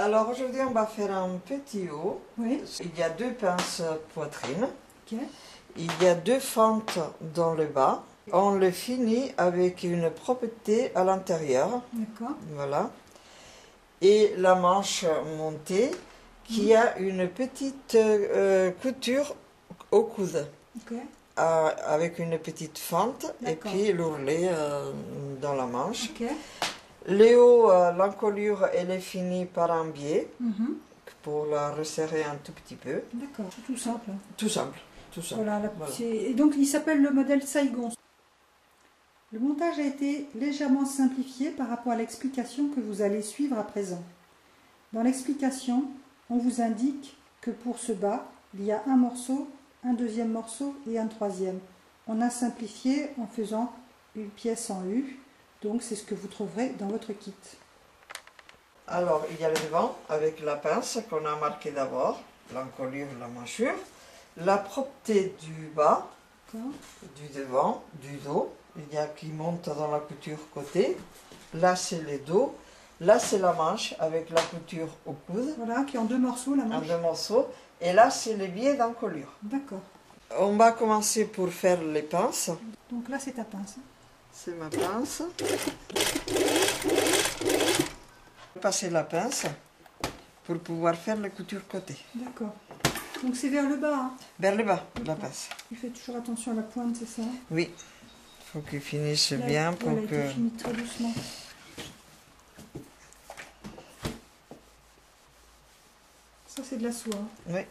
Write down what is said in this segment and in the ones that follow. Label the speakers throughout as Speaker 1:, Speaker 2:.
Speaker 1: Alors aujourd'hui on va faire un petit haut.
Speaker 2: Oui.
Speaker 1: Il y a 2 pinces poitrine.
Speaker 2: Ok.
Speaker 1: Il y a 2 fentes dans le bas. On le finit avec une propreté à l'intérieur.
Speaker 2: D'accord.
Speaker 1: Voilà. Et la manche montée qui a une petite couture au coude.
Speaker 2: Ok.
Speaker 1: Avec une petite fente et puis l'ourlet dans la manche.
Speaker 2: Ok.
Speaker 1: Le haut, l'encolure, elle est finie par un biais pour la resserrer un tout petit peu.
Speaker 2: D'accord, tout simple.
Speaker 1: Tout simple, tout simple.
Speaker 2: Voilà,
Speaker 1: Voilà.
Speaker 2: Et donc il s'appelle le modèle Saigon. Le montage a été légèrement simplifié par rapport à l'explication que vous allez suivre à présent. Dans l'explication, on vous indique que pour ce bas, il y a un morceau, un deuxième morceau et un troisième. On a simplifié en faisant une pièce en U, donc c'est ce que vous trouverez dans votre kit.
Speaker 1: Alors, il y a le devant avec la pince qu'on a marqué d'abord, l'encolure, la manchure, la propreté du bas, du devant, du dos, il y a qui monte dans la couture côté, là c'est le dos, là c'est la manche avec la couture au coude.
Speaker 2: Voilà, qui est en 2 morceaux la manche.
Speaker 1: En 2 morceaux, et là c'est le biais d'encolure.
Speaker 2: D'accord.
Speaker 1: On va commencer pour faire les pinces.
Speaker 2: Donc là c'est ta pince.
Speaker 1: C'est ma pince. Passer la pince pour pouvoir faire les coutures côté.
Speaker 2: D'accord. Donc c'est vers le bas. Hein.
Speaker 1: Vers le bas, la pince.
Speaker 2: Tu fais toujours attention à la pointe, c'est ça?
Speaker 1: Oui. Il faut qu'il finisse
Speaker 2: Là,
Speaker 1: bien pour
Speaker 2: voilà,
Speaker 1: que...
Speaker 2: il finit très doucement. Ça c'est de la soie.
Speaker 1: Oui.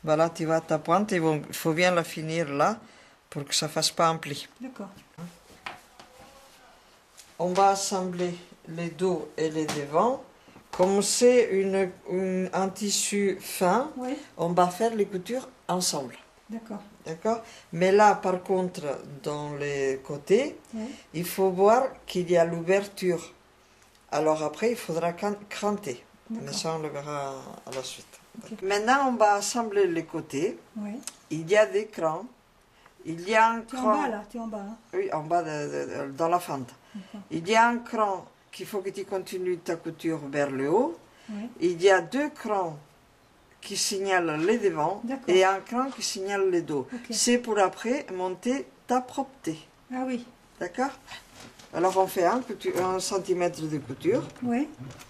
Speaker 1: Voilà, tu vois ta pointe, il faut bien la finir là pour que ça ne fasse pas un pli.
Speaker 2: D'accord.
Speaker 1: On va assembler les dos et les devants. Comme c'est un tissu fin,
Speaker 2: Oui.
Speaker 1: on va faire les coutures ensemble.
Speaker 2: D'accord.
Speaker 1: D'accord? Mais là, par contre, dans les côtés, il faut voir qu'il y a l'ouverture. Alors après, il faudra cranter. Mais ça, on le verra à la suite. Okay. Maintenant, on va assembler les côtés.
Speaker 2: Oui.
Speaker 1: Il y a des crans. Il y a un cran...
Speaker 2: Tu es en bas, là? Tu es en bas, hein?
Speaker 1: Oui, en bas, dans la fente. Il y a un cran qu'il faut que tu continues ta couture vers le haut. Oui. Il y a 2 crans qui signalent les devants et un cran qui signale les dos. Okay. C'est pour après monter ta propreté.
Speaker 2: Ah oui.
Speaker 1: D'accord? Alors on fait 1 centimètre de couture.
Speaker 2: Oui.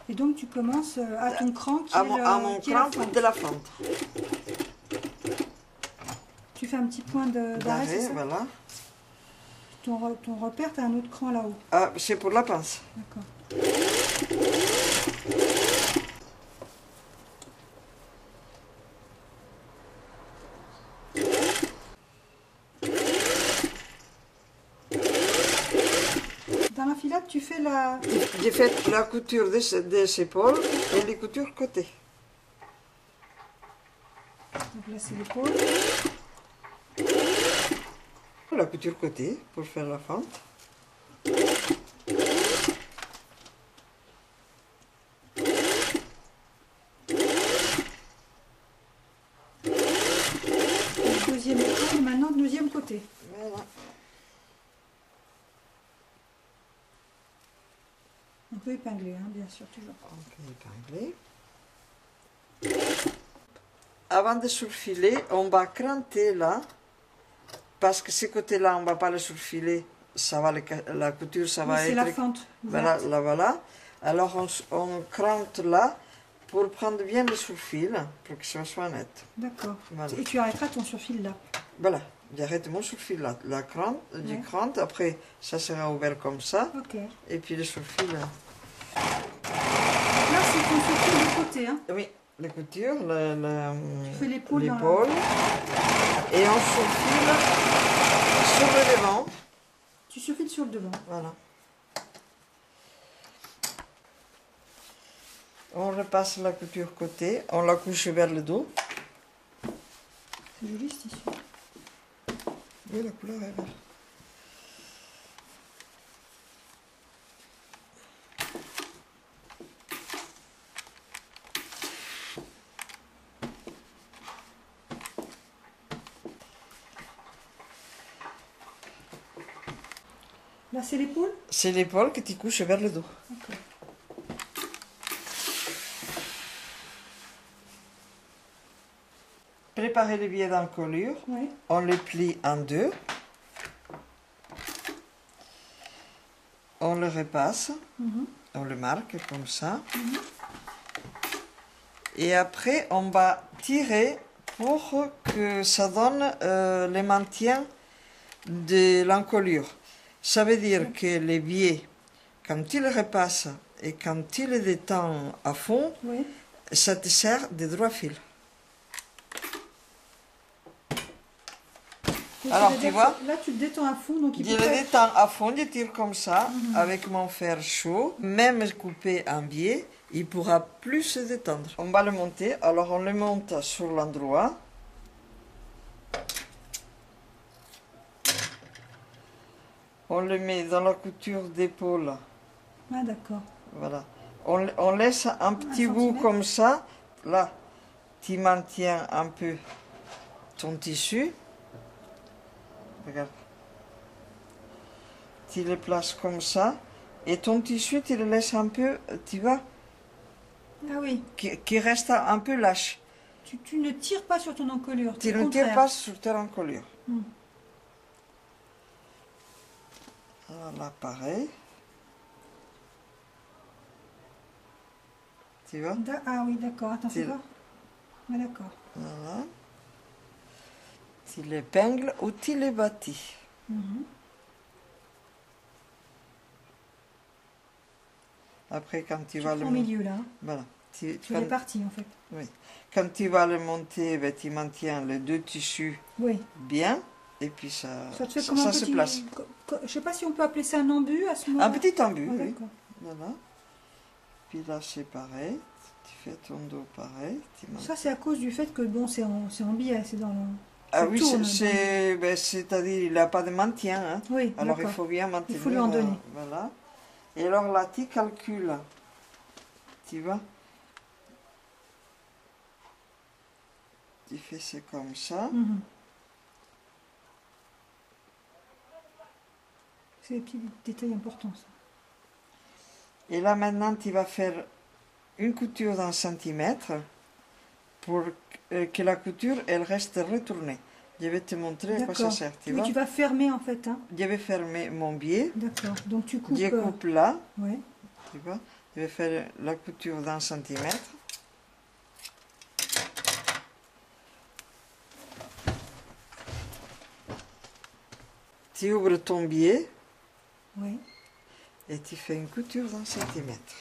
Speaker 2: Et donc tu commences à ton cran qui
Speaker 1: à
Speaker 2: est
Speaker 1: mon cran de la fente.
Speaker 2: Tu fais un petit point d'arrêt, c'est ça?
Speaker 1: Voilà.
Speaker 2: Ton repère, tu as un autre cran là-haut.
Speaker 1: Ah, c'est pour la pince.
Speaker 2: D'accord. Dans la filade, tu fais la...
Speaker 1: J'ai fait la couture des épaules et les coutures côté.
Speaker 2: Donc là, c'est l'épaule.
Speaker 1: La couture côté pour faire la fente.
Speaker 2: Deuxième épaule, maintenant deuxième côté.
Speaker 1: Voilà.
Speaker 2: On peut épingler, hein, bien sûr, toujours.
Speaker 1: On peut épingler. Avant de surfiler, on va cranter là. Parce que ces côtés-là, on ne va pas les surfiler, ça va la couture, ça va être...
Speaker 2: C'est la fente.
Speaker 1: Voilà, là, voilà. Alors on crante là pour prendre bien le surfil, pour que ça soit net.
Speaker 2: D'accord. Voilà. Et tu arrêteras ton surfil là.
Speaker 1: Voilà, j'arrête mon surfil là. La crante, du crante, après ça sera ouvert comme ça.
Speaker 2: Okay.
Speaker 1: Et puis le surfil...
Speaker 2: Là, c'est ton surfil de côté, hein?
Speaker 1: Oui, la couture,
Speaker 2: tu fais l'épaule.
Speaker 1: Et on surfile sur le devant.
Speaker 2: Tu surfiles sur le devant.
Speaker 1: Voilà. On repasse la couture côté, on la couche vers le dos.
Speaker 2: C'est joli ce tissu.
Speaker 1: Oui, la couleur est belle.
Speaker 2: Là, c'est l'épaule?
Speaker 1: C'est l'épaule que tu couches vers le dos.
Speaker 2: Okay.
Speaker 1: préparer les billets d'encolure.
Speaker 2: Oui.
Speaker 1: On les plie en deux. On le repasse. On le marque comme ça. Et après, on va tirer pour que ça donne le maintien de l'encolure. Ça veut dire que les billets, quand tu les repasses et quand tu les détends à fond,
Speaker 2: Oui.
Speaker 1: ça te sert de droit fil.
Speaker 2: Donc,
Speaker 1: Alors,
Speaker 2: ça veut
Speaker 1: tu
Speaker 2: dire
Speaker 1: vois,
Speaker 2: que là, tu le détends à fond. Donc,
Speaker 1: je
Speaker 2: il peut
Speaker 1: le
Speaker 2: pas...
Speaker 1: détends à fond, je tire comme ça, avec mon fer chaud. Même coupé en biais, il pourra plus se détendre. On va le monter, alors on le monte sur l'endroit. On le met dans la couture d'épaule.
Speaker 2: Ah, d'accord.
Speaker 1: Voilà. On laisse un petit bout
Speaker 2: centimètre.
Speaker 1: comme ça. Là, tu maintiens un peu ton tissu. Regarde. Tu le places comme ça. Et ton tissu, tu le laisses un peu, tu vois,
Speaker 2: Ah oui.
Speaker 1: qui reste un peu lâche.
Speaker 2: Tu ne tires pas sur ton encolure.
Speaker 1: Tu
Speaker 2: au
Speaker 1: ne tires
Speaker 2: contraire.
Speaker 1: pas sur ta encolure.
Speaker 2: Hmm.
Speaker 1: Voilà, pareil. Tu vois?
Speaker 2: Ah oui, d'accord. Attends, c'est
Speaker 1: Tu-
Speaker 2: quoi? Ah, d'accord.
Speaker 1: Voilà. Tu l'épingles ou tu les bâtis.
Speaker 2: Mhm.
Speaker 1: Après, quand tu
Speaker 2: Tu
Speaker 1: vas
Speaker 2: prends
Speaker 1: le
Speaker 2: au milieu, là. Hein.
Speaker 1: voilà.
Speaker 2: Tu
Speaker 1: Quand-
Speaker 2: es parti, en fait.
Speaker 1: oui. Quand tu vas le monter, ben, tu maintiens les deux tissus
Speaker 2: Oui.
Speaker 1: bien. Et puis ça,
Speaker 2: Ça te fait
Speaker 1: ça,
Speaker 2: comme un
Speaker 1: ça
Speaker 2: petit...
Speaker 1: se place.
Speaker 2: Je sais pas si on peut appeler ça un embu à ce moment-là.
Speaker 1: Un petit embu,
Speaker 2: Ah,
Speaker 1: oui.
Speaker 2: d'accord.
Speaker 1: Voilà. Puis là, c'est pareil. Tu fais ton dos pareil.
Speaker 2: Ça, c'est à cause du fait que, bon, c'est en biais, c'est dans le...
Speaker 1: Ah
Speaker 2: ça
Speaker 1: oui,
Speaker 2: tourne,
Speaker 1: c'est-à-dire il n'a pas de maintien. Hein.
Speaker 2: Oui,
Speaker 1: Alors il
Speaker 2: d'accord.
Speaker 1: faut bien maintenir.
Speaker 2: Il faut lui en donner.
Speaker 1: Voilà. Et alors là, tu calcules. Tu vois? Tu fais ça comme ça.
Speaker 2: Mhm. C'est des petits détails importants, ça.
Speaker 1: Et là maintenant, tu vas faire une couture d'un centimètre pour que la couture, elle reste retournée. Je vais te montrer à quoi ça
Speaker 2: D'accord.
Speaker 1: sert. Tu
Speaker 2: Oui,
Speaker 1: vois?
Speaker 2: tu vas fermer, en fait. Hein.
Speaker 1: Je vais fermer mon biais.
Speaker 2: D'accord. Donc, tu coupes...
Speaker 1: Je coupe là.
Speaker 2: Ouais.
Speaker 1: Tu vois? Je vais faire la couture d'un centimètre. Tu ouvres ton biais
Speaker 2: Ouais.
Speaker 1: et tu fais une couture d'un centimètre.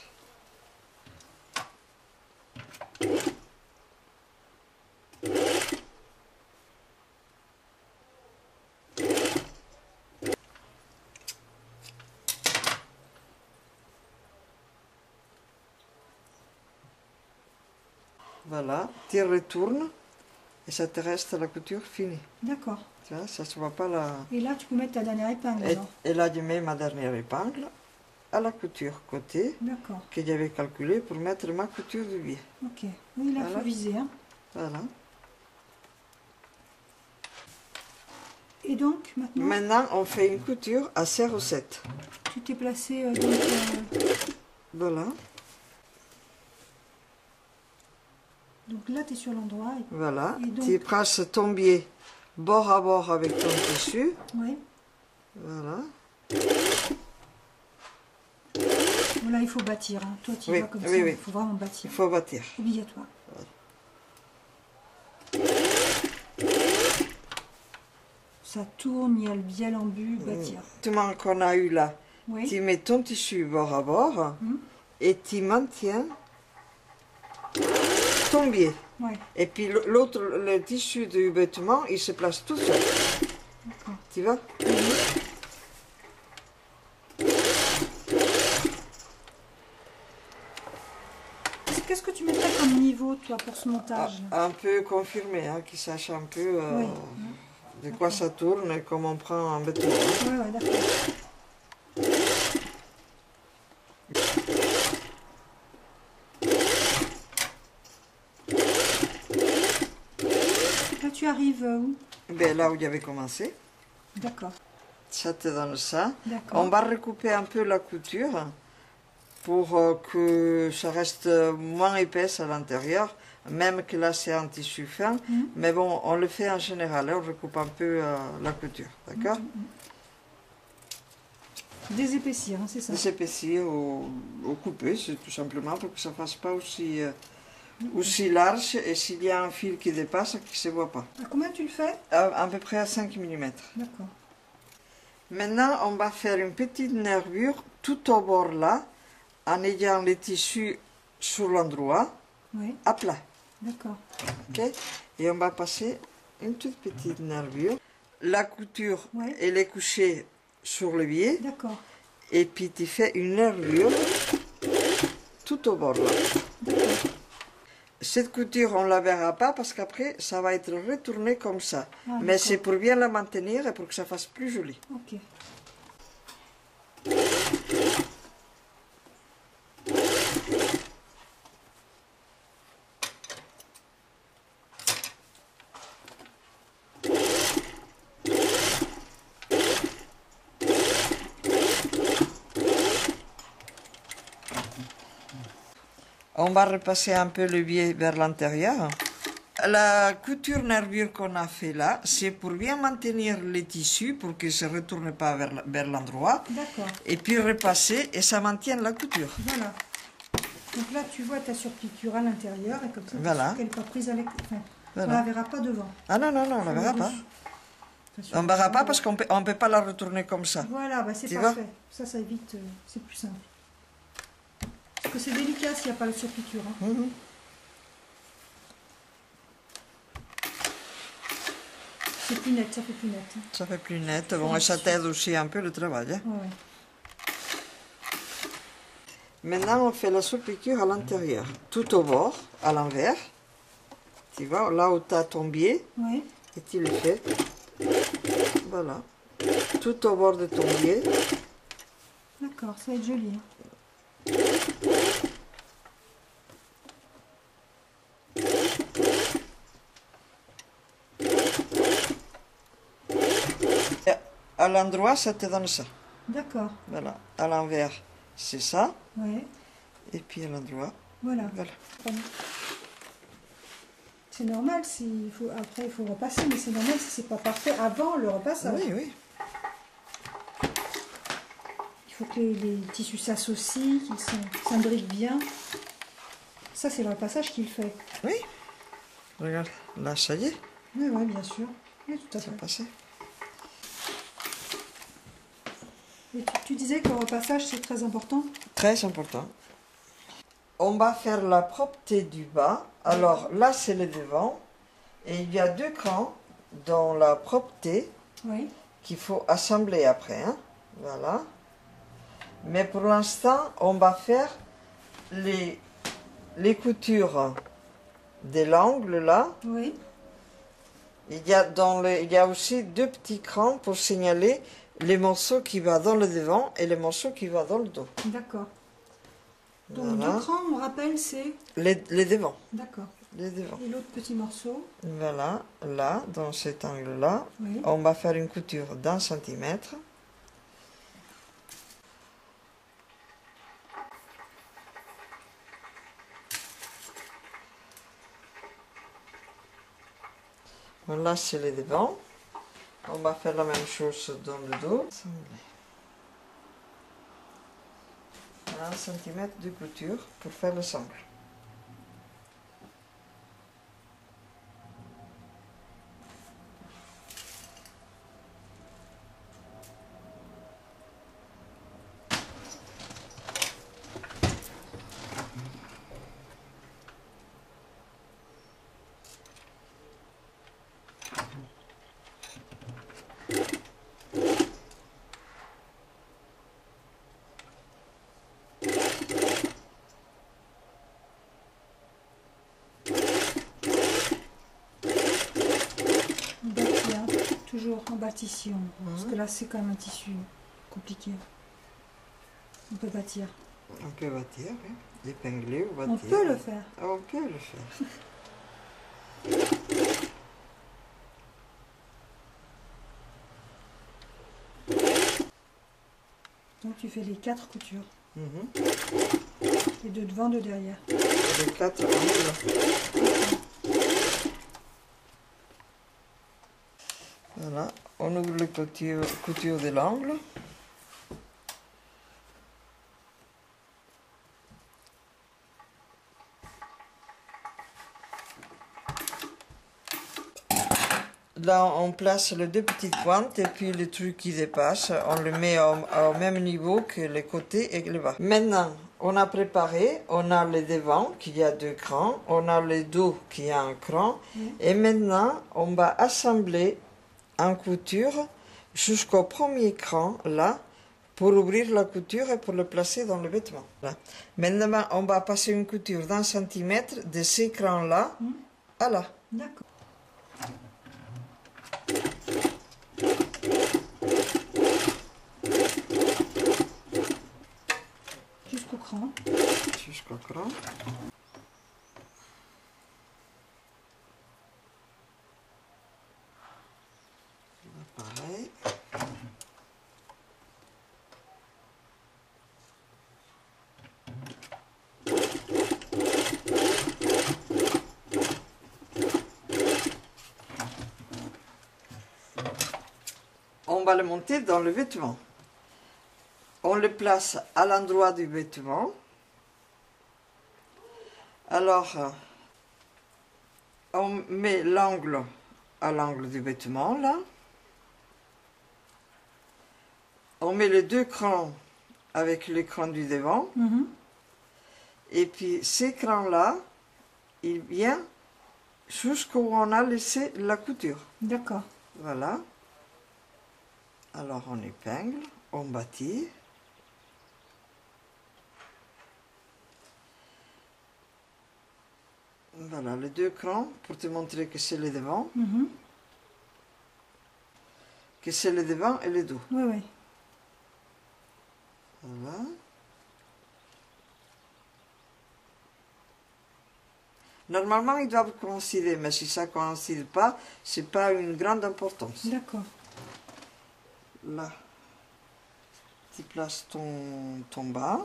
Speaker 1: Voilà, tu retournes et ça te reste la couture finie.
Speaker 2: D'accord.
Speaker 1: Tu vois, ça se voit pas là.
Speaker 2: Et là, tu peux mettre ta dernière épingle, alors.
Speaker 1: Et là, je mets ma dernière épingle à la couture côté
Speaker 2: D'accord.
Speaker 1: que j'avais calculée pour mettre ma couture du biais.
Speaker 2: Ok. Oui, là, il
Speaker 1: Voilà.
Speaker 2: faut viser, hein.
Speaker 1: Voilà.
Speaker 2: Et donc, maintenant,
Speaker 1: Maintenant, on fait une couture à serre 7.
Speaker 2: tu t'es placé
Speaker 1: Voilà.
Speaker 2: donc là, tu es sur l'endroit.
Speaker 1: Voilà.
Speaker 2: Et donc-
Speaker 1: Tu presses ton biais bord à bord avec ton tissu.
Speaker 2: Oui.
Speaker 1: Voilà.
Speaker 2: Voilà, il faut bâtir. Hein. Toi, tu
Speaker 1: Oui,
Speaker 2: vas comme
Speaker 1: oui,
Speaker 2: ça.
Speaker 1: oui.
Speaker 2: Il faut vraiment bâtir.
Speaker 1: Il faut bâtir.
Speaker 2: Obligatoire. Ça tourne, il y a le biais l'embu, bâtir.
Speaker 1: Tout le monde qu'on a eu là,
Speaker 2: Oui.
Speaker 1: tu mets ton tissu bord à bord et tu maintiens ton biais.
Speaker 2: Ouais.
Speaker 1: Et puis l'autre, le tissu du vêtement, il se place tout seul.
Speaker 2: D'accord.
Speaker 1: Tu vois?
Speaker 2: Qu'est-ce que tu mettrais comme niveau, toi, pour ce montage?
Speaker 1: Un peu confirmé, hein, qu'il sache un peu
Speaker 2: Oui.
Speaker 1: de quoi ça tourne et comment on prend un vêtement.
Speaker 2: Oui, ouais, d'accord. Là, tu arrives où?
Speaker 1: Ben, là où j'avais commencé,
Speaker 2: D'accord.
Speaker 1: ça te donne ça.
Speaker 2: D'accord.
Speaker 1: On va recouper un peu la couture pour que ça reste moins épaisse à l'intérieur, même que là c'est un tissu fin, mais bon, on le fait en général, on recoupe un peu la couture, d'accord?
Speaker 2: Désépaissir, hein, c'est ça?
Speaker 1: Désépaissir ou couper, c'est tout simplement pour que ça ne fasse pas aussi large, et s'il y a un fil qui dépasse, qu'il ne se voit pas.
Speaker 2: À combien tu le fais?
Speaker 1: À peu près à 5 mm.
Speaker 2: D'accord.
Speaker 1: Maintenant, on va faire une petite nervure tout au bord là, en ayant le tissu sur l'endroit,
Speaker 2: Oui.
Speaker 1: à plat.
Speaker 2: D'accord.
Speaker 1: Ok? Et on va passer une toute petite nervure. La couture,
Speaker 2: Ouais.
Speaker 1: elle est couchée sur le biais,
Speaker 2: D'accord.
Speaker 1: et puis tu fais une nervure tout au bord là.
Speaker 2: D'accord.
Speaker 1: Cette couture, on ne la verra pas parce qu'après, ça va être retourné comme ça.
Speaker 2: Ah,
Speaker 1: mais c'est pour bien la maintenir et pour que ça fasse plus joli.
Speaker 2: Ok.
Speaker 1: On va repasser un peu le biais vers l'intérieur. La couture nervure qu'on a fait là, c'est pour bien maintenir le tissu, pour qu'il ne se retourne pas vers l'endroit.
Speaker 2: D'accord.
Speaker 1: Et puis repasser, et ça maintient la couture.
Speaker 2: Voilà. Donc là, tu vois ta surpiqûre à l'intérieur, et comme ça,
Speaker 1: Voilà.
Speaker 2: qu'elle n'est pas prise à l'extérieur. Enfin,
Speaker 1: Voilà.
Speaker 2: on ne la verra pas devant.
Speaker 1: Ah non, non, non, on ne la verra pas. On ne verra pas parce qu'on ne peut pas la retourner comme ça.
Speaker 2: Voilà, bah c'est parfait. Ça évite, c'est plus simple. Parce que c'est délicat s'il n'y a pas la surpiqûre. Hein. C'est plus net, ça fait plus net. Hein.
Speaker 1: Ça fait plus net. Bon, et ça t'aide aussi un peu le travail. Hein.
Speaker 2: Ouais.
Speaker 1: Maintenant, on fait la surpiqûre à l'intérieur, tout au bord, à l'envers. Tu vois, là où tu as ton biais,
Speaker 2: Ouais.
Speaker 1: et tu le fais. Voilà. Tout au bord de ton biais.
Speaker 2: D'accord, ça va être joli. Hein.
Speaker 1: Et à l'endroit, ça te donne ça.
Speaker 2: D'accord.
Speaker 1: Voilà. À l'envers, c'est ça.
Speaker 2: Ouais.
Speaker 1: Et puis à l'endroit,
Speaker 2: Voilà.
Speaker 1: voilà.
Speaker 2: C'est normal, après il faut repasser, mais c'est normal si c'est pas parfait avant le repassage.
Speaker 1: Oui, oui.
Speaker 2: Il faut que les tissus s'associent, qu'ils s'imbriquent bien. Ça, c'est le repassage qu'il fait.
Speaker 1: Oui. Regarde, là, ça y est,
Speaker 2: Oui, oui, bien sûr. Oui, tout à
Speaker 1: ça
Speaker 2: fait.
Speaker 1: a passé.
Speaker 2: Et tu disais que le repassage, c'est très important.
Speaker 1: Très important. On va faire la propreté du bas. Alors là, c'est le devant. Et il y a 2 crans dans la propreté
Speaker 2: Oui.
Speaker 1: qu'il faut assembler après. Hein. Voilà. Mais pour l'instant, on va faire les coutures de l'angle là.
Speaker 2: Oui.
Speaker 1: Il y a aussi 2 petits crans pour signaler les morceaux qui vont dans le devant et les morceaux qui vont dans le dos.
Speaker 2: D'accord. Donc
Speaker 1: Voilà.
Speaker 2: 2 crans, on rappelle, c'est...
Speaker 1: Les devants.
Speaker 2: D'accord.
Speaker 1: Les devants.
Speaker 2: Et l'autre petit morceau?
Speaker 1: Voilà, là, dans cet angle-là,
Speaker 2: Oui.
Speaker 1: on va faire une couture d'1 centimètre. Voilà, c'est les devants. On va faire la même chose dans le dos. 1 centimètre de couture pour faire le sangle.
Speaker 2: Toujours en bâtissant, parce que là c'est quand même un tissu compliqué. On peut bâtir.
Speaker 1: On peut bâtir, oui. Épingler ou bâtir.
Speaker 2: On peut le faire.
Speaker 1: Ah, on peut le faire.
Speaker 2: Donc tu fais les 4 coutures.
Speaker 1: Mhm.
Speaker 2: Les 2 devant, 2 derrière.
Speaker 1: Les 4 angles. Voilà, on ouvre la couture de l'angle. Là, on place les deux petites pointes et puis le truc qui dépasse, on le met au même niveau que les côtés et le bas. Maintenant, on a préparé, on a le devant qui a 2 crans, on a le dos qui a un cran. Et maintenant, on va assembler en couture jusqu'au premier cran, là, pour ouvrir la couture et pour le placer dans le vêtement. Là. Maintenant, on va passer une couture d'1 centimètre de ces crans-là à là.
Speaker 2: D'accord. Jusqu'au cran.
Speaker 1: Jusqu'au cran. Pareil. On va le monter dans le vêtement. On le place à l'endroit du vêtement. Alors, on met l'angle à l'angle du vêtement, là. On met les 2 crans avec les crans du devant. Et puis, ces crans-là, il vient jusqu'où on a laissé la couture.
Speaker 2: D'accord.
Speaker 1: Voilà. Alors, on épingle, on bâtit. Voilà, les 2 crans pour te montrer que c'est le devant. Que c'est le devant et le dos.
Speaker 2: Oui, oui.
Speaker 1: Voilà. Normalement, ils doivent coïncider, mais si ça ne coïncide pas, ce n'est pas une grande importance.
Speaker 2: D'accord.
Speaker 1: Là, tu places ton bas.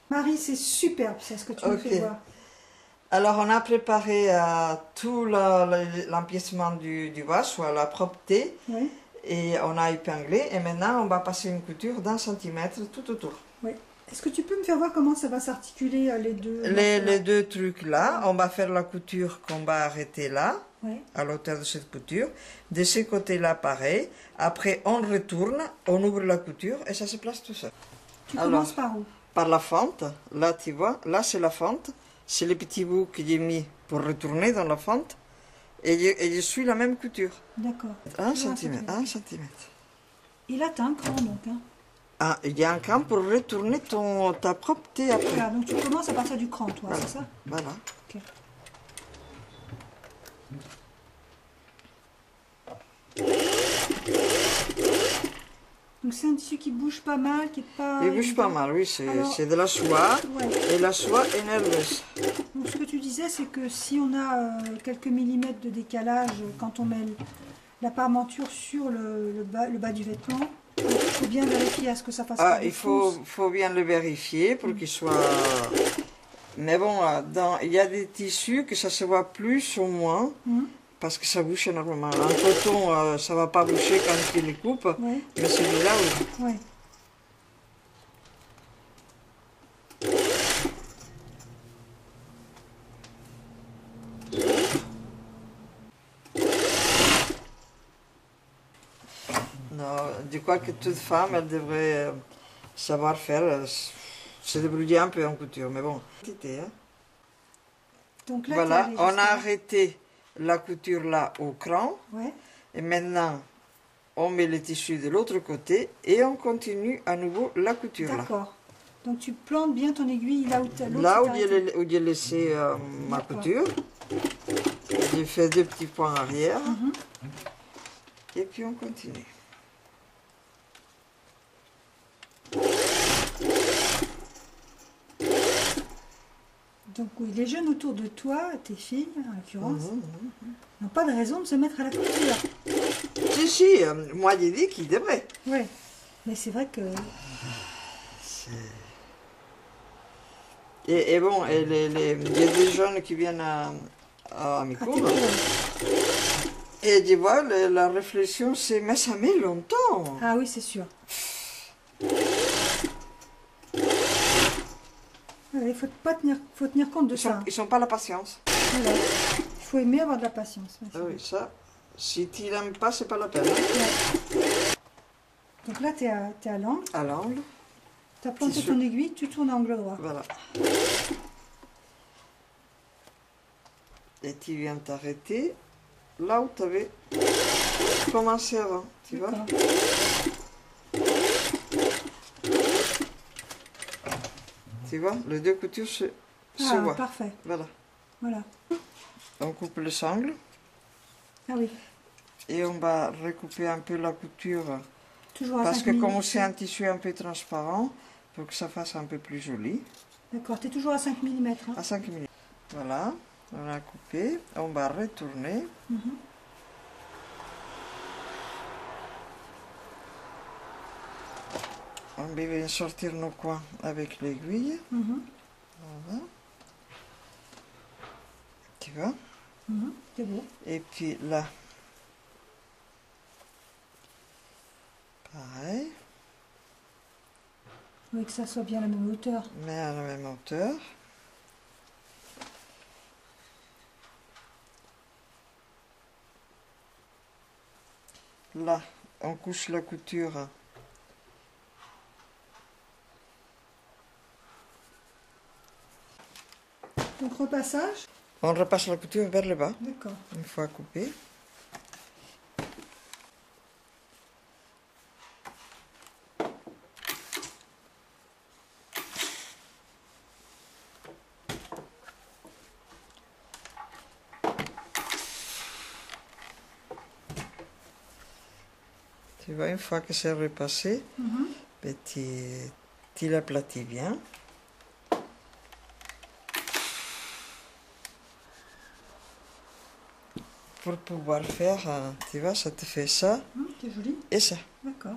Speaker 2: Marie, c'est superbe, c'est ce que tu me fais voir.
Speaker 1: Alors, on a préparé tout l'empiècement du bas, soit la propreté, et on a épinglé. Et maintenant, on va passer une couture d'1 centimètre tout autour.
Speaker 2: Oui. Est-ce que tu peux me faire voir comment ça va s'articuler les deux
Speaker 1: les 2 trucs là, on va faire la couture qu'on va arrêter là, à l'auteur de cette couture. De ce côté-là, pareil. Après, on retourne, on ouvre la couture et ça se place tout seul.
Speaker 2: Tu commences par où?
Speaker 1: Par la fente. Là, tu vois, là c'est la fente. C'est le petit bout que j'ai mis pour retourner dans la fente. Et je suis la même couture.
Speaker 2: D'accord.
Speaker 1: 1 centimètre, 1 centimètre.
Speaker 2: Et là, tu as un cran donc.
Speaker 1: Ah, il y a un cran pour retourner ta propreté après.
Speaker 2: Voilà, donc tu commences à partir du cran, toi,
Speaker 1: voilà.
Speaker 2: c'est ça?
Speaker 1: Voilà.
Speaker 2: Ok. Donc c'est un tissu qui bouge pas mal, qui est pas...
Speaker 1: Il bouge pas mal, oui, c'est de la soie. Et la soie est nerveuse.
Speaker 2: Donc ce que tu disais, c'est que si on a quelques millimètres de décalage quand on met la parmenture sur le bas du vêtement, il faut bien vérifier à ce que ça fasse pas
Speaker 1: il faut bien le vérifier pour qu'il soit... Mais bon, il y a des tissus que ça se voit plus ou moins, parce que ça bouge énormément. En coton, ça ne va pas bouger quand tu les coupes, mais celui-là, oui. Non, je crois que toute femme, elle devrait savoir faire, se débrouiller un peu en couture, mais bon.
Speaker 2: Donc là,
Speaker 1: voilà, on a arrêté la couture là au cran, et maintenant on met le tissu de l'autre côté et on continue à nouveau la couture là.
Speaker 2: D'accord. Donc tu plantes bien ton aiguille là où tu as l'autre.
Speaker 1: Là où j'ai laissé ma couture, j'ai fait 2 petits points arrière, et puis on continue.
Speaker 2: Donc oui, les jeunes autour de toi, tes filles en l'occurrence, n'ont pas de raison de se mettre à la couture.
Speaker 1: Si, moi j'ai dit qu'ils devraient.
Speaker 2: Oui, mais c'est vrai que...
Speaker 1: Et bon, il y a des jeunes qui viennent à mes cours. Et tu vois, la réflexion, c'est, mais ça met longtemps.
Speaker 2: Ah oui, c'est sûr. Il faut tenir compte de ça.
Speaker 1: Ils sont pas la patience.
Speaker 2: Voilà. Il faut aimer avoir de la patience.
Speaker 1: Ah oui, ça, si tu n'aimes pas, c'est pas la peine. Hein.
Speaker 2: Ouais. Donc là, tu es à l'angle.
Speaker 1: À l'angle.
Speaker 2: Tu as planté ton aiguille, tu tournes à angle droit.
Speaker 1: Voilà. Et tu viens t'arrêter là où tu avais commencé avant. Tu vois? Tu vois, les deux coutures se voient.
Speaker 2: Parfait.
Speaker 1: Voilà.
Speaker 2: Voilà.
Speaker 1: On coupe le sangle.
Speaker 2: Ah oui.
Speaker 1: Et on va recouper un peu la couture.
Speaker 2: Toujours à 5
Speaker 1: parce que
Speaker 2: mm.
Speaker 1: comme c'est un tissu un peu transparent, pour que ça fasse un peu plus joli.
Speaker 2: D'accord, tu es toujours à 5 mm. Hein.
Speaker 1: À 5 mm. Voilà, on a coupé. On va retourner. On va sortir nos coins avec l'aiguille. Voilà. Tu vois?
Speaker 2: C'est beau.
Speaker 1: Et puis là, pareil.
Speaker 2: Oui, que ça soit bien à la même hauteur.
Speaker 1: Mais à la même hauteur. Là, on couche la couture.
Speaker 2: Donc repassage.
Speaker 1: On repasse la couture vers le bas.
Speaker 2: D'accord.
Speaker 1: Une fois coupée. Tu vois, une fois que c'est repassé, ben, tu l'aplatis bien. Pour pouvoir faire, tu vois, ça te fait ça.
Speaker 2: C'est joli.
Speaker 1: Et ça.
Speaker 2: D'accord.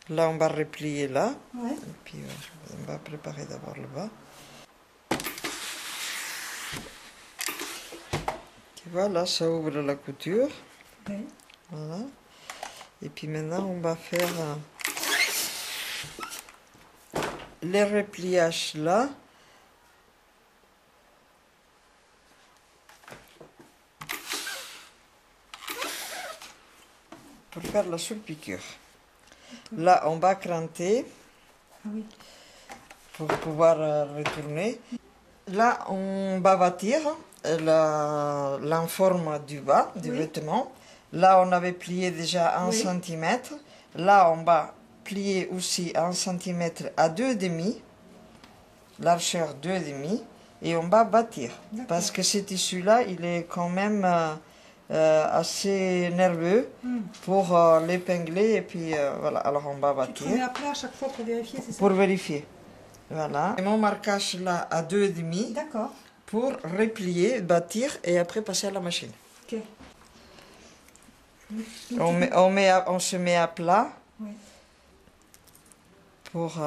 Speaker 1: Là, on va replier là.
Speaker 2: Ouais.
Speaker 1: Et puis, on va préparer d'abord le bas. Tu vois, là, ça ouvre la couture.
Speaker 2: Ouais.
Speaker 1: Voilà. Et puis maintenant, on va faire les repliages là. Pour faire la surpiqûre. Là, on va cranter.
Speaker 2: Ah oui.
Speaker 1: Pour pouvoir retourner. Là, on va bâtir la forme du bas du vêtement. Là, on avait plié déjà 1 cm. Là, on va plier aussi 1 cm à 2,5, largeur 2,5, et on va bâtir. Parce que ce tissu-là, il est quand même assez nerveux pour l'épingler, et puis voilà, alors on va bâtir.
Speaker 2: Tu te remets à plat à chaque fois pour vérifier, c'est ça?
Speaker 1: Pour vérifier. Voilà. Et mon marquage là à 2,5.
Speaker 2: D'accord.
Speaker 1: Pour replier, bâtir et après passer à la machine.
Speaker 2: Ok.
Speaker 1: On se met à plat
Speaker 2: oui.
Speaker 1: pour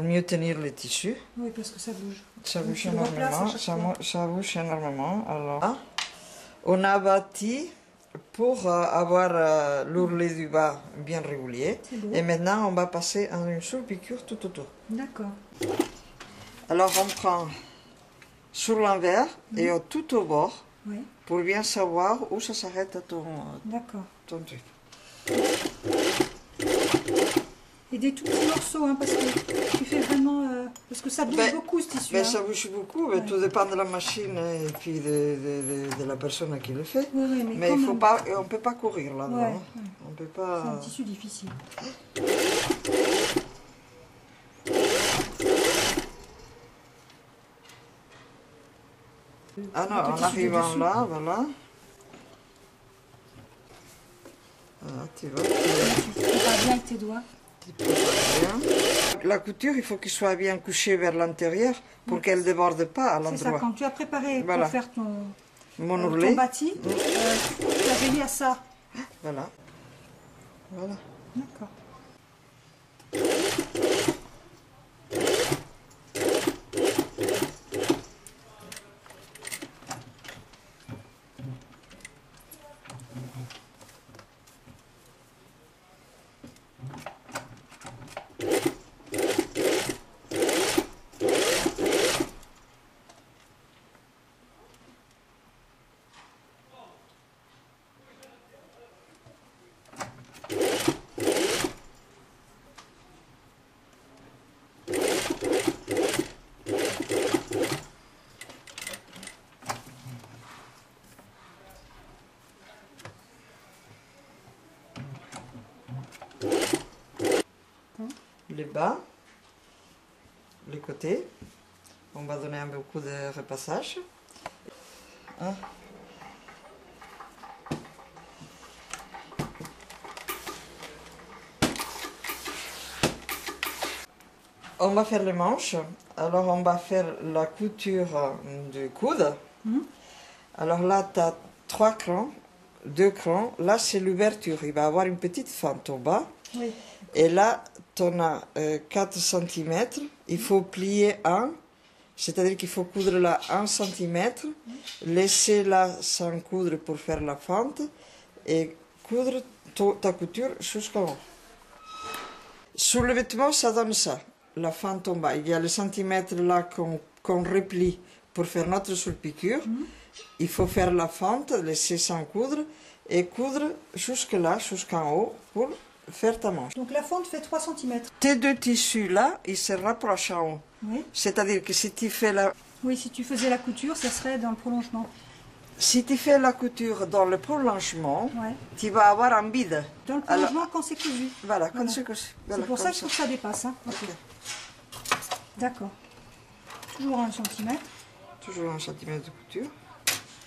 Speaker 1: mieux tenir le tissu.
Speaker 2: Oui, parce que ça bouge.
Speaker 1: Ça bouge énormément. Ça bouge énormément. Alors, on a bâti pour avoir l'ourlet du bas bien régulier. Et maintenant, on va passer à une surpiqûre tout autour. D'accord. Alors, on prend sur l'envers et tout au bord pour bien savoir où ça s'arrête à ton truc.
Speaker 2: Et des tout petits morceaux, hein, parce que tu fais vraiment... parce que ça bouge beaucoup ce tissu.
Speaker 1: Ça bouge beaucoup, mais tout dépend de la machine et puis de la personne qui le fait. Mais il faut pas, on ne peut pas courir là-dedans. On peut pas...
Speaker 2: C'est un tissu difficile.
Speaker 1: Ah non, en arrivant là, voilà. Ah, tu vois.
Speaker 2: Tu prépares bien avec tes doigts.
Speaker 1: La couture, il faut qu'elle soit bien couchée vers l'intérieur pour qu'elle ne déborde pas à l'endroit.
Speaker 2: C'est ça, quand tu as préparé pour faire ton bâti, tu as veillé à ça.
Speaker 1: Voilà. Voilà.
Speaker 2: D'accord.
Speaker 1: les bas, les côtés. On va donner un peu de repassage. Hein? On va faire les manches. Alors on va faire la couture du coude. Alors là, tu as 3 crans, 2 crans. Là, c'est l'ouverture. Il va avoir une petite fente au bas.
Speaker 2: Oui.
Speaker 1: Et là, tu en as 4 cm. Il faut plier un. C'est-à-dire qu'il faut coudre là 1 cm. Laisser là sans coudre pour faire la fente. Et coudre ta couture jusqu'en haut. Sur le vêtement, ça donne ça. La fente en bas. Il y a le centimètre là qu'on replie pour faire notre surpiqûre. Il faut faire la fente, laisser sans coudre et coudre jusque là, jusqu'en haut pour faire ta manche.
Speaker 2: Donc la fente fait 3 cm.
Speaker 1: Tes deux tissus là, ils se rapprochent en haut.
Speaker 2: Oui.
Speaker 1: C'est-à-dire que si tu fais la...
Speaker 2: Oui, si tu faisais la couture, ça serait dans le prolongement.
Speaker 1: Si tu fais la couture dans le prolongement,
Speaker 2: Ouais.
Speaker 1: tu vas avoir un vide.
Speaker 2: Dans le prolongement quand c'est cousu.
Speaker 1: Voilà,
Speaker 2: Voilà.
Speaker 1: c'est cousu.
Speaker 2: C'est
Speaker 1: Voilà,
Speaker 2: pour ça
Speaker 1: comme
Speaker 2: qu'il faut que ça dépasse. Hein. Ok. D'accord. Toujours 1 cm.
Speaker 1: Toujours 1 cm de couture.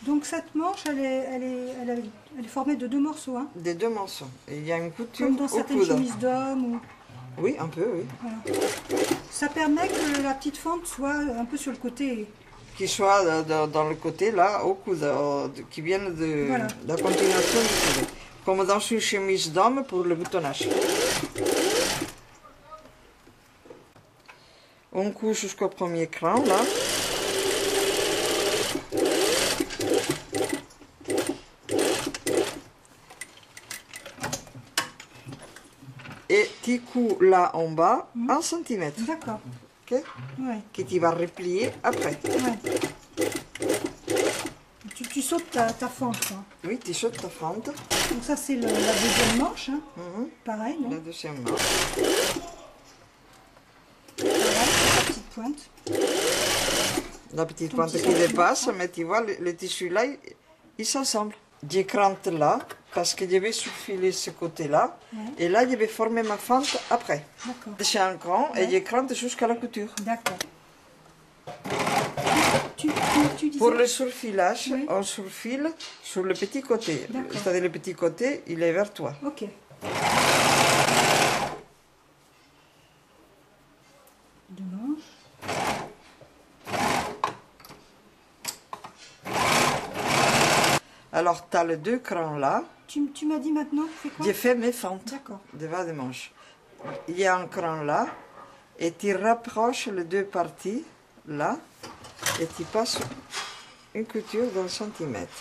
Speaker 2: Donc cette manche, elle est formée de 2 morceaux. Hein.
Speaker 1: Des 2 morceaux. Et il y a une couture
Speaker 2: Comme dans
Speaker 1: au
Speaker 2: certaines
Speaker 1: coude.
Speaker 2: chemises d'hommes. Ou...
Speaker 1: Oui, un peu, oui.
Speaker 2: Voilà. Ça permet que la petite fente soit un peu sur le côté.
Speaker 1: Qui soit dans le côté là, au coude, qui vienne de
Speaker 2: Voilà.
Speaker 1: la continuation du coude. Comme dans une chemise d'homme pour le boutonnage. On couche jusqu'au premier cran là. Et tu couds là en bas 1 cm.
Speaker 2: D'accord.
Speaker 1: Okay?
Speaker 2: Ouais.
Speaker 1: Que tu vas replier après.
Speaker 2: Ouais. Tu sautes ta fente. Quoi.
Speaker 1: Oui, tu sautes ta fente.
Speaker 2: Donc ça c'est la deuxième manche. Hein. Pareil, non?
Speaker 1: La deuxième manche.
Speaker 2: Pareil, la petite pointe.
Speaker 1: La petite
Speaker 2: Ton
Speaker 1: pointe
Speaker 2: petit
Speaker 1: qui
Speaker 2: centimètre,
Speaker 1: dépasse,
Speaker 2: hein.
Speaker 1: mais tu vois, le tissu là, il s'ensemble. Je crante là, parce que je vais surfiler ce côté-là, et là, je vais former ma fente après.
Speaker 2: D'accord.
Speaker 1: C'est un cran, et je crante jusqu'à la couture.
Speaker 2: D'accord. Tu disais...
Speaker 1: Pour le surfilage,
Speaker 2: Oui.
Speaker 1: on surfile sur le petit côté.
Speaker 2: D'accord.
Speaker 1: C'est-à-dire le petit côté, il est vers toi.
Speaker 2: Ok. Deux manches.
Speaker 1: Alors, tu as les 2 crans là.
Speaker 2: Tu m'as dit maintenant, tu fais quoi?
Speaker 1: J'ai fait mes fentes
Speaker 2: D'accord.
Speaker 1: devant des manches. Il y a un cran là, et tu rapproches les 2 parties là, et tu passes une couture d'un centimètre.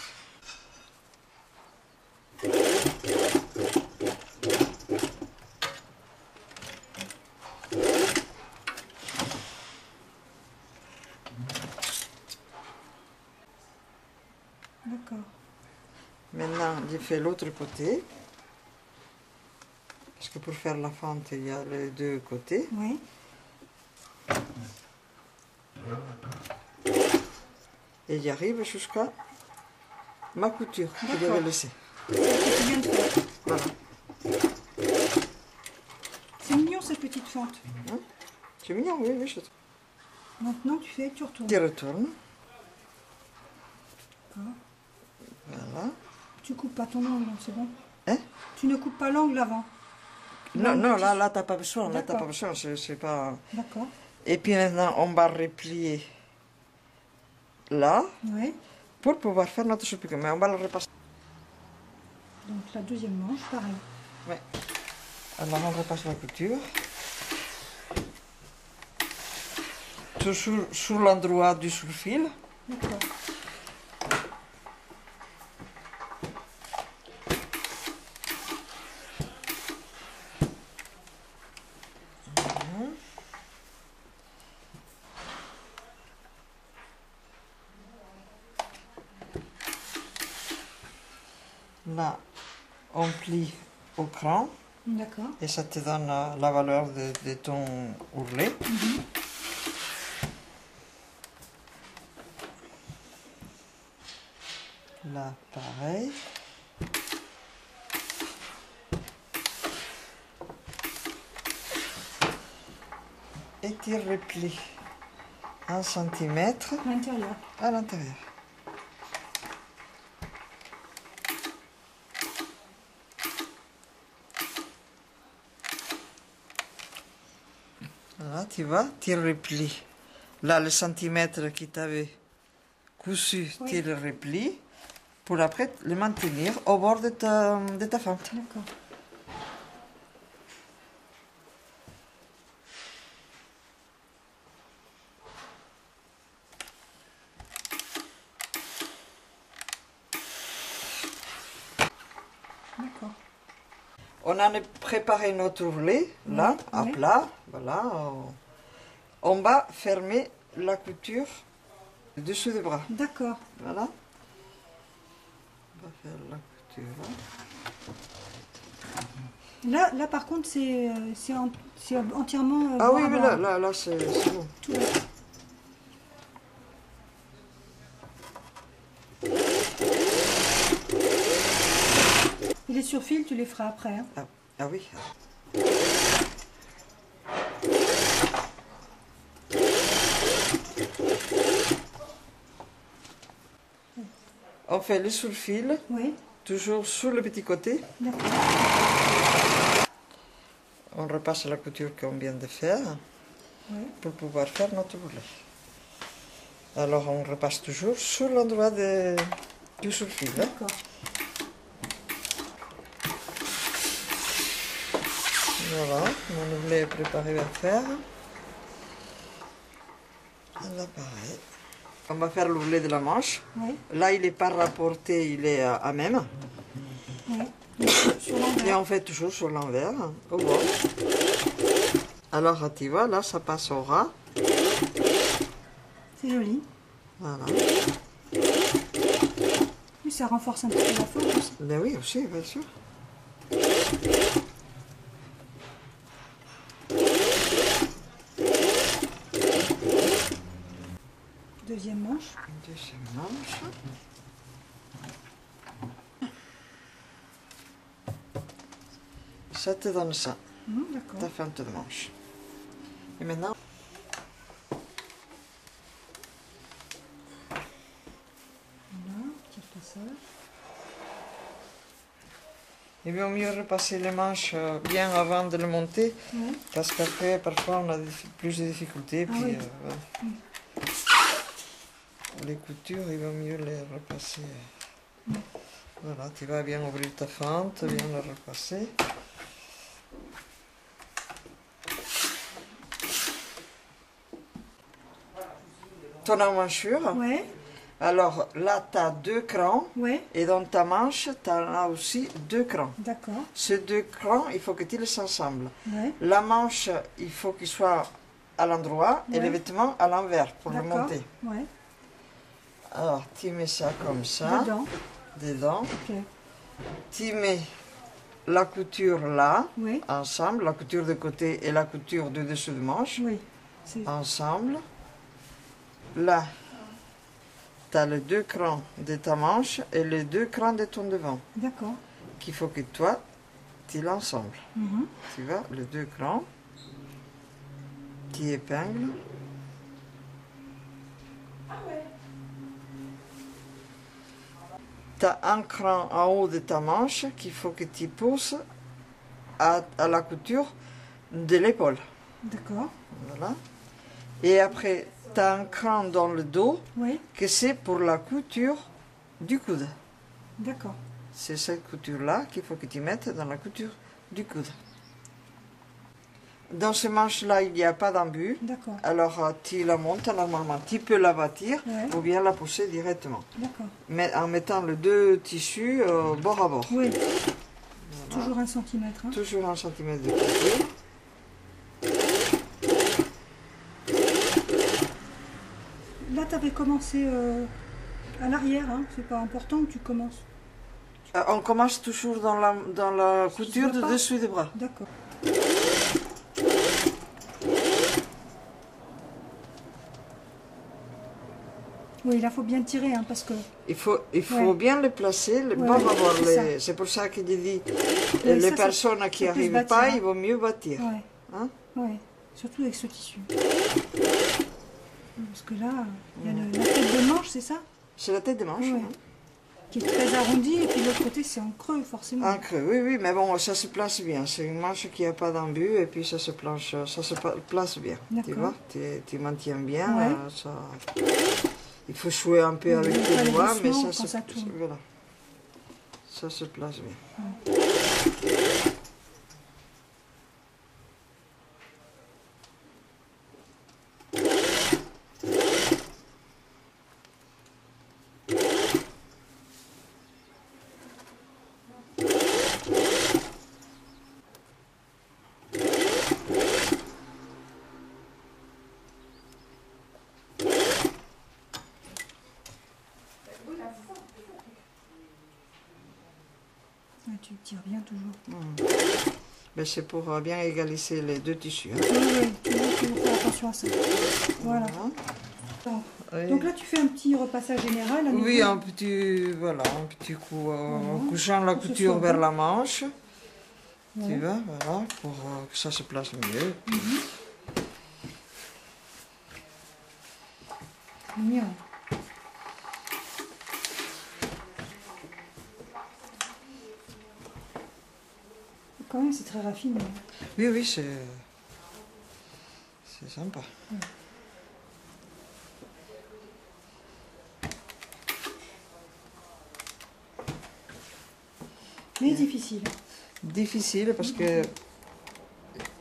Speaker 2: D'accord.
Speaker 1: Maintenant, je fais l'autre côté. Parce que pour faire la fente, il y a les 2 côtés.
Speaker 2: Oui.
Speaker 1: Et j'arrive jusqu'à ma couture que je
Speaker 2: D'accord.
Speaker 1: vais laisser.
Speaker 2: C'est ce que tu viens de faire.
Speaker 1: Voilà.
Speaker 2: C'est mignon cette petite fente.
Speaker 1: Hein? C'est mignon, oui, oui, je trouve.
Speaker 2: Maintenant tu retournes.
Speaker 1: Tu retournes.
Speaker 2: D'accord.
Speaker 1: Voilà.
Speaker 2: Tu coupes pas ton angle, c'est bon?
Speaker 1: Hein?
Speaker 2: Tu ne coupes pas l'angle avant.
Speaker 1: Non,
Speaker 2: Non,
Speaker 1: non,
Speaker 2: tu-
Speaker 1: là, t'as pas besoin. Là, t'as
Speaker 2: D'accord.
Speaker 1: pas besoin. C'est pas...
Speaker 2: D'accord.
Speaker 1: Et puis maintenant, on va replier là
Speaker 2: Oui.
Speaker 1: pour pouvoir faire notre surpiqûre. Mais on va le repasser.
Speaker 2: Donc la deuxième manche, pareil.
Speaker 1: Ouais. Alors, on repasse la couture. Toujours sur l'endroit du surfil.
Speaker 2: D'accord.
Speaker 1: Là, on plie au cran
Speaker 2: D'accord.
Speaker 1: et ça te donne la valeur de ton ourlet. Là, pareil. Et tire le pli 1 centimètre
Speaker 2: À l'intérieur.
Speaker 1: à l'intérieur. Voilà, tu vois, tire le pli. Là, le centimètre qui t'avait cousu,
Speaker 2: Oui.
Speaker 1: tire le repli pour après le maintenir au bord de ta fente.
Speaker 2: D'accord. D'accord.
Speaker 1: On a préparé notre ourlet, là, à
Speaker 2: oui.
Speaker 1: plat. Voilà. On va fermer la couture dessous des bras.
Speaker 2: D'accord.
Speaker 1: Voilà. On va faire la couture là.
Speaker 2: Là, par contre, c'est entièrement.
Speaker 1: Ah oui,
Speaker 2: bord à
Speaker 1: mais
Speaker 2: bord.
Speaker 1: là c'est bon.
Speaker 2: Tout là. Et les surfils, tu les feras après. Hein.
Speaker 1: Ah oui. On fait le surfil,
Speaker 2: Oui.
Speaker 1: toujours sur le petit côté.
Speaker 2: D'accord.
Speaker 1: On repasse la couture qu'on vient de faire
Speaker 2: Oui.
Speaker 1: pour pouvoir faire notre ourlet. Alors on repasse toujours sur l'endroit du surfil. Hein.
Speaker 2: D'accord.
Speaker 1: Voilà, mon ourlet est préparé à faire. Là pareil. On va faire l'ourlet de la manche.
Speaker 2: Oui.
Speaker 1: Là il n'est pas rapporté, il est à même.
Speaker 2: Oui. Sur l'envers.
Speaker 1: Et on fait toujours sur l'envers, au bord. Alors tu vois, là ça passe au ras.
Speaker 2: C'est joli.
Speaker 1: Voilà.
Speaker 2: Oui, ça renforce un petit peu la forme aussi.
Speaker 1: Ben oui, aussi, bien sûr.
Speaker 2: Deuxième manche.
Speaker 1: Deuxième manche. Ça te donne ça,
Speaker 2: D'accord.
Speaker 1: ta fente de manche. Et maintenant,
Speaker 2: Voilà, petit passage.
Speaker 1: il vaut mieux repasser les manches bien avant de le monter,
Speaker 2: Oui.
Speaker 1: parce qu'après, parfois, on a plus de difficultés.
Speaker 2: Ah
Speaker 1: Puis,
Speaker 2: oui.
Speaker 1: ouais. Les coutures, il vaut mieux les repasser. Voilà, tu vas bien ouvrir ta fente, bien la repasser. Ton emmanchure.
Speaker 2: Ouais.
Speaker 1: Alors là, tu as 2 crans.
Speaker 2: Ouais.
Speaker 1: Et dans ta manche, tu en as aussi 2 crans.
Speaker 2: D'accord.
Speaker 1: Ces 2 crans, il faut que tu les ensembles.
Speaker 2: Ouais.
Speaker 1: La manche, il faut qu'il soit à l'endroit et
Speaker 2: Ouais.
Speaker 1: les vêtements à l'envers pour le
Speaker 2: D'accord.
Speaker 1: monter.
Speaker 2: Ouais.
Speaker 1: Alors, tu mets ça comme ça,
Speaker 2: Dedans.
Speaker 1: dedans.
Speaker 2: Ok.
Speaker 1: Tu mets la couture là,
Speaker 2: Oui.
Speaker 1: ensemble, la couture de côté et la couture de dessous de manche,
Speaker 2: Oui. C'est.
Speaker 1: ensemble. Là, tu as les 2 crans de ta manche et les 2 crans de ton devant,
Speaker 2: D'accord.
Speaker 1: qu'il faut que toi, tu l'ensemble.
Speaker 2: Mhm.
Speaker 1: Tu vois, les 2 crans, tu épingles. Tu as un cran en haut de ta manche qu'il faut que tu pousses à la couture de l'épaule.
Speaker 2: D'accord.
Speaker 1: Voilà. Et après, tu as un cran dans le dos
Speaker 2: Oui.
Speaker 1: que c'est pour la couture du coude.
Speaker 2: D'accord.
Speaker 1: C'est cette couture-là qu'il faut que tu mettes dans la couture du coude. Dans ce manche-là, il n'y a pas d'embut.
Speaker 2: D'accord.
Speaker 1: Alors, tu la montes normalement. Tu peux la bâtir
Speaker 2: Ouais.
Speaker 1: ou bien la pousser directement.
Speaker 2: D'accord.
Speaker 1: Mais en mettant les 2 tissus bord à bord.
Speaker 2: Oui. Toujours 1 centimètre. Hein.
Speaker 1: Toujours 1 centimètre de couture.
Speaker 2: Là, tu avais commencé à l'arrière. Hein. C'est pas important que tu commences.
Speaker 1: On commence toujours dans la couture de
Speaker 2: pas.
Speaker 1: dessous des bras.
Speaker 2: D'accord. Oui, là, faut bien tirer, hein, parce que...
Speaker 1: Il faut
Speaker 2: Ouais.
Speaker 1: bien les placer, les
Speaker 2: Ouais,
Speaker 1: bord à
Speaker 2: ouais,
Speaker 1: bord.
Speaker 2: c'est
Speaker 1: C'est pour ça que je dis,
Speaker 2: Oui,
Speaker 1: les
Speaker 2: ça,
Speaker 1: personnes qui
Speaker 2: c'est plus
Speaker 1: n'arrivent
Speaker 2: bâtir,
Speaker 1: pas,
Speaker 2: hein.
Speaker 1: il vaut mieux bâtir.
Speaker 2: Ouais.
Speaker 1: Hein?
Speaker 2: Ouais. Surtout avec ce tissu. Parce que là, il y a la tête de manche, c'est ça?
Speaker 1: C'est la tête de manche.
Speaker 2: Ouais. Qui est très arrondie, et puis de l'autre côté, c'est en creux, forcément.
Speaker 1: En creux, oui, oui, mais bon, ça se place bien. C'est une manche qui n'a pas d'embu, et puis ça se place bien. Tu vois, tu maintiens bien.
Speaker 2: Ouais.
Speaker 1: Ça... Il faut jouer un peu avec tes doigts, mais ça
Speaker 2: tourne.
Speaker 1: Voilà. Ça se place bien.
Speaker 2: Tu tires bien toujours.
Speaker 1: Mais c'est pour bien égaliser les deux tissus. Hein.
Speaker 2: Oui, toujours faire attention à ça. Voilà.
Speaker 1: Oui.
Speaker 2: Donc là, tu fais un petit repassage général.
Speaker 1: Oui, un petit coup, en couchant la couture vers la manche. Ouais. Tu vois, voilà, pour que ça se place mieux.
Speaker 2: Mignon. Quand même, c'est très raffiné.
Speaker 1: Oui, oui, c'est sympa.
Speaker 2: Mais difficile.
Speaker 1: Difficile parce que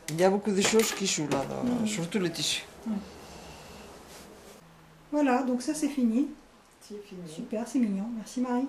Speaker 1: il y a beaucoup de choses qui jouent là, surtout le tissu.
Speaker 2: Voilà, donc ça c'est fini.
Speaker 1: C'est fini.
Speaker 2: Super, c'est mignon. Merci Marie.